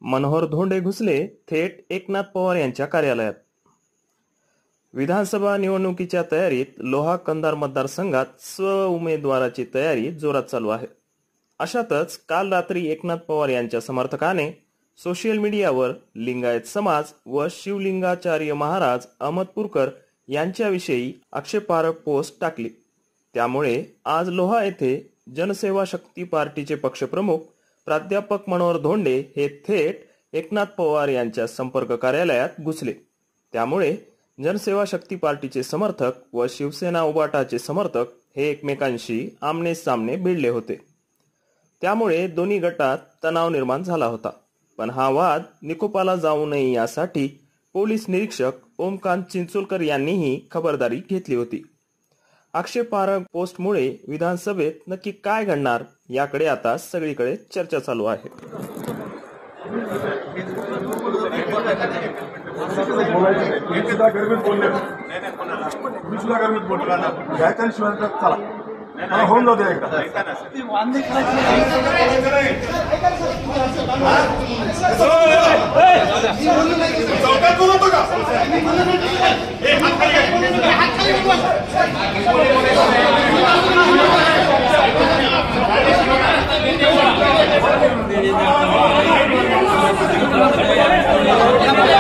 मनोहर धोंडे घुसले थेट एकनाथ पवार यांच्या कार्यालयात। विधानसभा निवडणुकीच्या तयारीत लोहा कंधार मतदारसंघात स्व उमेदवाराची तयारी जोरात चालू आहे। अशातच काल रात्री एकनाथ पवार यांच्या समर्थकाने सोशल मीडियावर लिंगायत समाज व शिवलिंगाचार्य महाराज अहमदपूरकर यांच्याविषयी आक्षेपार्ह पोस्ट टाकली। त्यामुळे आज लोहा येथे जनसेवा शक्ती पार्टीचे पक्षप्रमुख प्राध्यापक मनोहर धोंडे हे थेट एकनाथ पवार यांच्या संपर्क कार्यालयात घुसले। त्यामुळे जनसेवा शक्ती पार्टीचे समर्थक व शिवसेना उबाटाचे समर्थक हे एकमेकांशी आमने सामने भिडले होते। त्यामुळे दोन्ही गटात तणाव निर्माण झाला होता। पण हा वाद निकोपाला जाऊ नये यासाठी पोलीस निरीक्षक ओमकांत चिंचोलकर यांनीही खबरदारी घेतली होती। आक्षेपार्ह पोस्टमुळे विधानसभेत नक्की काय घडणार याकडे आता सगळीकडे चर्चा चालू आहे। Yeah.